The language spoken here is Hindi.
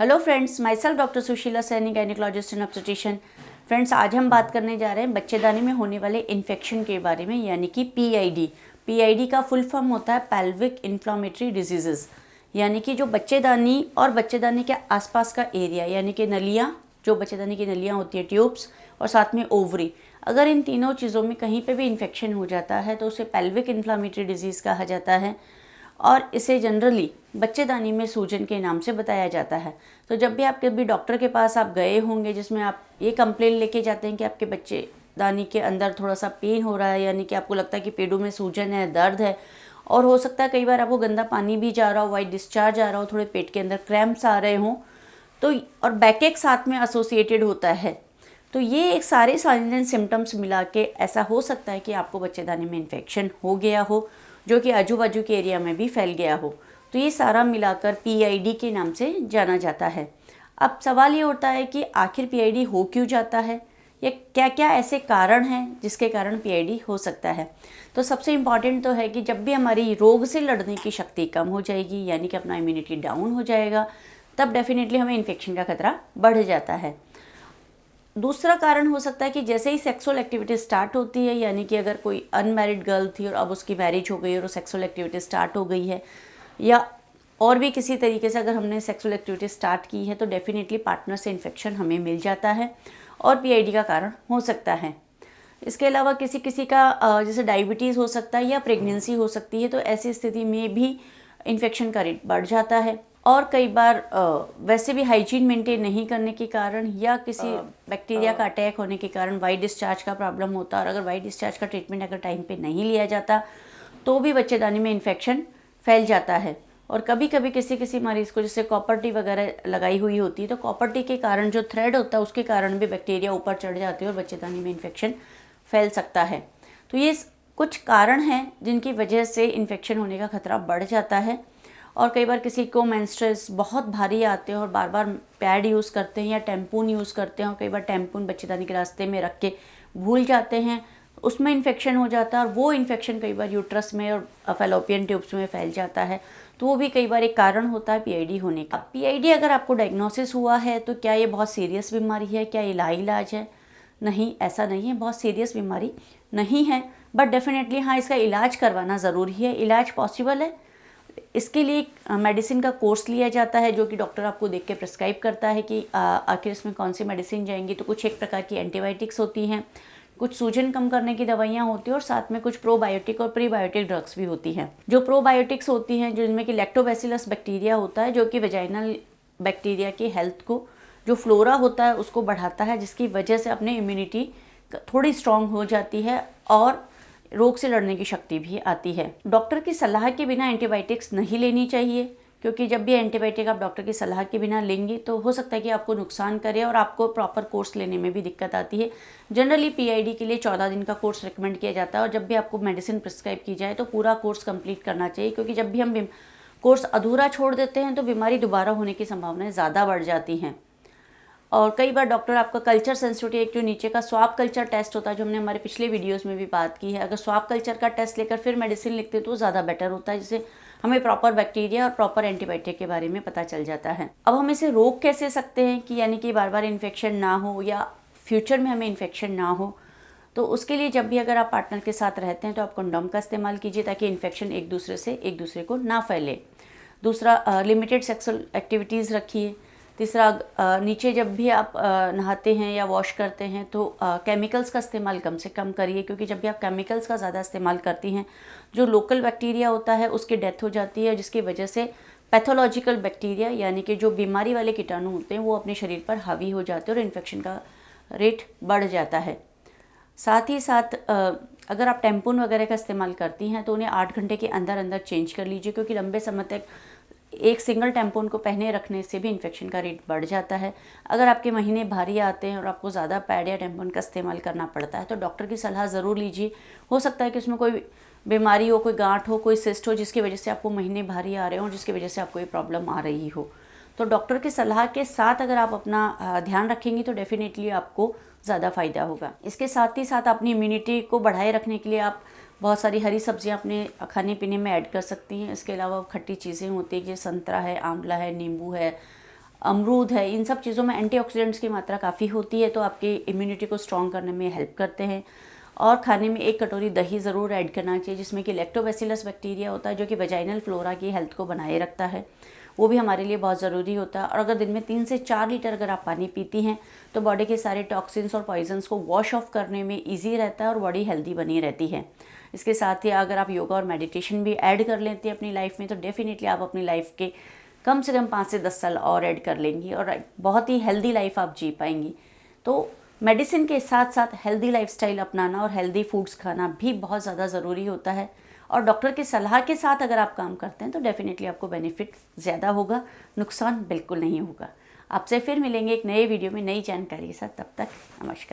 Hello friends, my self doctor Sushila Saini, gynaecologist and obstetrician. Friends, आज हम बात करने जा रहे हैं बच्चेदानी में होने वाले इन्फेक्शन के बारे में, यानी कि पीआईडी। पीआईडी का फुल फॉर्म होता है पेल्विक इन्फ्लामेटरी डिजीजेस, यानी कि जो बच्चेदानी और बच्चेदानी के आसपास का एरिया, यानी कि नलियाँ, जो बच्चेदानी की नलियाँ होती है, ट्यूब्स, और साथ में ओवरी, अगर इन तीनों चीज़ों में कहीं पे भी इन्फेक्शन हो जाता है तो उसे पेल्विक इन्फ्लामेटरी डिजीज़ कहा जाता है और इसे जनरली बच्चेदानी में सूजन के नाम से बताया जाता है। तो जब भी आप कभी डॉक्टर के पास आप गए होंगे जिसमें आप ये कंप्लेन लेके जाते हैं कि आपके बच्चेदानी के अंदर थोड़ा सा पेन हो रहा है, यानी कि आपको लगता है कि पेड़ों में सूजन है, दर्द है, और हो सकता है कई बार आपको गंदा पानी भी जा रहा हो, वाइट डिस्चार्ज आ रहा हो, थोड़े पेट के अंदर क्रैम्प्स आ रहे हों, तो और बैकएक साथ में एसोसिएटेड होता है, तो ये एक सारे साइंस एंड सिम्टम्स मिला के ऐसा हो सकता है कि आपको बच्चेदानी में इन्फेक्शन हो गया हो, जो कि आजू बाजू के एरिया में भी फैल गया हो। तो ये सारा मिलाकर पीआईडी के नाम से जाना जाता है। अब सवाल ये उठता है कि आखिर पीआईडी हो क्यों जाता है, या क्या क्या ऐसे कारण हैं जिसके कारण पीआईडी हो सकता है। तो सबसे इम्पॉर्टेंट तो है कि जब भी हमारी रोग से लड़ने की शक्ति कम हो जाएगी, यानी कि अपना इम्यूनिटी डाउन हो जाएगा, तब डेफिनेटली हमें इन्फेक्शन का खतरा बढ़ जाता है। दूसरा कारण हो सकता है कि जैसे ही सेक्सुअल एक्टिविटी स्टार्ट होती है, यानी कि अगर कोई अनमैरिड गर्ल थी और अब उसकी मैरिज हो गई और सेक्सुअल एक्टिविटी स्टार्ट हो गई है, या और भी किसी तरीके से अगर हमने सेक्सुअल एक्टिविटी स्टार्ट की है, तो डेफिनेटली पार्टनर से इन्फेक्शन हमें मिल जाता है और पीआईडी का कारण हो सकता है। इसके अलावा किसी किसी का जैसे डायबिटीज़ हो सकता है या प्रेगनेंसी हो सकती है, तो ऐसी स्थिति में भी इन्फेक्शन का रेट बढ़ जाता है। और कई बार वैसे भी हाइजीन मेंटेन नहीं करने के कारण या किसी बैक्टीरिया का अटैक होने के कारण वाइट डिस्चार्ज का प्रॉब्लम होता है, और अगर वाइट डिस्चार्ज का ट्रीटमेंट अगर टाइम पे नहीं लिया जाता तो भी बच्चेदानी में इन्फेक्शन फैल जाता है। और कभी कभी किसी किसी मरीज़ को जैसे कॉपर टी वगैरह लगाई हुई होती है, तो कॉपर टी के कारण जो थ्रेड होता है उसके कारण भी बैक्टीरिया ऊपर चढ़ जाती है और बच्चेदानी में इन्फेक्शन फैल सकता है। तो ये कुछ कारण हैं जिनकी वजह से इन्फेक्शन होने का खतरा बढ़ जाता है। और कई बार किसी को मेंस्ट्रुअस बहुत भारी आते हैं और बार बार पैड यूज़ करते हैं या टैम्पून यूज़ करते हैं, और कई बार टैम्पून बच्चेदानी के रास्ते में रख के भूल जाते हैं, उसमें इन्फेक्शन हो जाता है, और वो इन्फेक्शन कई बार यूट्रस में और फैलोपियन ट्यूब्स में फैल जाता है, तो वो भी कई बार एक कारण होता है पीआईडी होने का। पीआईडी अगर आपको डायग्नोसिस हुआ है तो क्या ये बहुत सीरियस बीमारी है, क्या ये लाइलाज है? नहीं, ऐसा नहीं है, बहुत सीरियस बीमारी नहीं है, बट डेफिनेटली हाँ, इसका इलाज करवाना ज़रूरी है। इलाज पॉसिबल है, इसके लिए मेडिसिन का कोर्स लिया जाता है, जो कि डॉक्टर आपको देख के प्रिस्क्राइब करता है कि आखिर इसमें कौन सी मेडिसिन जाएंगी। तो कुछ एक प्रकार की एंटीबायोटिक्स होती हैं, कुछ सूजन कम करने की दवाइयाँ होती हैं, और साथ में कुछ प्रोबायोटिक और प्रीबायोटिक ड्रग्स भी होती हैं। जो प्रोबायोटिक्स होती हैं, जिनमें कि लैक्टोबैसिलस बैक्टीरिया होता है, जो कि वेजाइनल बैक्टीरिया की हेल्थ को, जो फ्लोरा होता है उसको बढ़ाता है, जिसकी वजह से अपनी इम्यूनिटी थोड़ी स्ट्रॉन्ग हो जाती है और रोग से लड़ने की शक्ति भी आती है। डॉक्टर की सलाह के बिना एंटीबायोटिक्स नहीं लेनी चाहिए, क्योंकि जब भी एंटीबायोटिक आप डॉक्टर की सलाह के बिना लेंगे तो हो सकता है कि आपको नुकसान करे और आपको प्रॉपर कोर्स लेने में भी दिक्कत आती है। जनरली पीआईडी के लिए 14 दिन का कोर्स रिकमेंड किया जाता है, और जब भी आपको मेडिसिन प्रिस्क्राइब की जाए तो पूरा कोर्स कंप्लीट करना चाहिए, क्योंकि जब भी हम कोर्स अधूरा छोड़ देते हैं तो बीमारी दोबारा होने की संभावनाएं ज़्यादा बढ़ जाती हैं। और कई बार डॉक्टर आपका कल्चर सेंसिटिविटी, एक जो नीचे का स्वाब कल्चर टेस्ट होता है, जो हमने हमारे पिछले वीडियोस में भी बात की है, अगर स्वाब कल्चर का टेस्ट लेकर फिर मेडिसिन लिखते हैं तो ज़्यादा बेटर होता है, जिससे हमें प्रॉपर बैक्टीरिया और प्रॉपर एंटीबायोटिक के बारे में पता चल जाता है। अब हम इसे रोक कैसे सकते हैं कि यानी कि बार बार इन्फेक्शन ना हो या फ्यूचर में हमें इन्फेक्शन ना हो, तो उसके लिए जब भी अगर आप पार्टनर के साथ रहते हैं तो आप कंडोम का इस्तेमाल कीजिए, ताकि इन्फेक्शन एक दूसरे को ना फैले। दूसरा, लिमिटेड सेक्सुअल एक्टिविटीज़ रखिए। तीसरा, नीचे जब भी आप नहाते हैं या वॉश करते हैं तो केमिकल्स का इस्तेमाल कम से कम करिए, क्योंकि जब भी आप केमिकल्स का ज़्यादा इस्तेमाल करती हैं, जो लोकल बैक्टीरिया होता है उसकी डेथ हो जाती है, जिसकी वजह से पैथोलॉजिकल बैक्टीरिया, यानी कि जो बीमारी वाले कीटाणु होते हैं, वो अपने शरीर पर हावी हो जाते हैं और इन्फेक्शन का रेट बढ़ जाता है। साथ ही साथ अगर आप टैम्पून वगैरह का इस्तेमाल करती हैं तो उन्हें 8 घंटे के अंदर अंदर चेंज कर लीजिए, क्योंकि लंबे समय तक एक सिंगल टैम्पून को पहने रखने से भी इन्फेक्शन का रेट बढ़ जाता है। अगर आपके महीने भारी आते हैं और आपको ज़्यादा पैड या टैम्पून का इस्तेमाल करना पड़ता है, तो डॉक्टर की सलाह ज़रूर लीजिए। हो सकता है कि उसमें कोई बीमारी हो, कोई गांठ हो, कोई सिस्ट हो, जिसकी वजह से आपको महीने भारी आ रहे हो, जिसकी वजह से आपको ये प्रॉब्लम आ रही हो। तो डॉक्टर की सलाह के साथ अगर आप अपना ध्यान रखेंगी तो डेफिनेटली आपको ज़्यादा फ़ायदा होगा। इसके साथ ही साथ अपनी इम्यूनिटी को बढ़ाए रखने के लिए आप बहुत सारी हरी सब्जियां अपने खाने पीने में ऐड कर सकती हैं। इसके अलावा खट्टी चीज़ें होती हैं, जैसे संतरा है, आंवला है, नींबू है, अमरूद है, इन सब चीज़ों में एंटीऑक्सीडेंट्स की मात्रा काफ़ी होती है, तो आपकी इम्यूनिटी को स्ट्रॉन्ग करने में हेल्प करते हैं। और खाने में 1 कटोरी दही ज़रूर ऐड करना चाहिए, जिसमें कि लैक्टोबैसिलस बैक्टीरिया होता है, जो कि वेजाइनल फ्लोरा की हेल्थ को बनाए रखता है, वो भी हमारे लिए बहुत ज़रूरी होता है। और अगर दिन में 3 से 4 लीटर अगर आप पानी पीती हैं तो बॉडी के सारे टॉक्सिन्स और पॉइजन्स को वॉश ऑफ करने में ईजी रहता है और बॉडी हेल्दी बनी रहती है। इसके साथ ही अगर आप योगा और मेडिटेशन भी ऐड कर लेते हैं अपनी लाइफ में, तो डेफिनेटली आप अपनी लाइफ के कम से कम 5 से 10 साल और ऐड कर लेंगी और बहुत ही हेल्दी लाइफ आप जी पाएंगी। तो मेडिसिन के साथ साथ हेल्दी लाइफस्टाइल अपनाना और हेल्दी फूड्स खाना भी बहुत ज़्यादा ज़रूरी होता है। और डॉक्टर की सलाह के साथ अगर आप काम करते हैं तो डेफिनेटली आपको बेनिफिट ज़्यादा होगा, नुकसान बिल्कुल नहीं होगा। आपसे फिर मिलेंगे एक नए वीडियो में नई जानकारी के साथ, तब तक नमस्कार।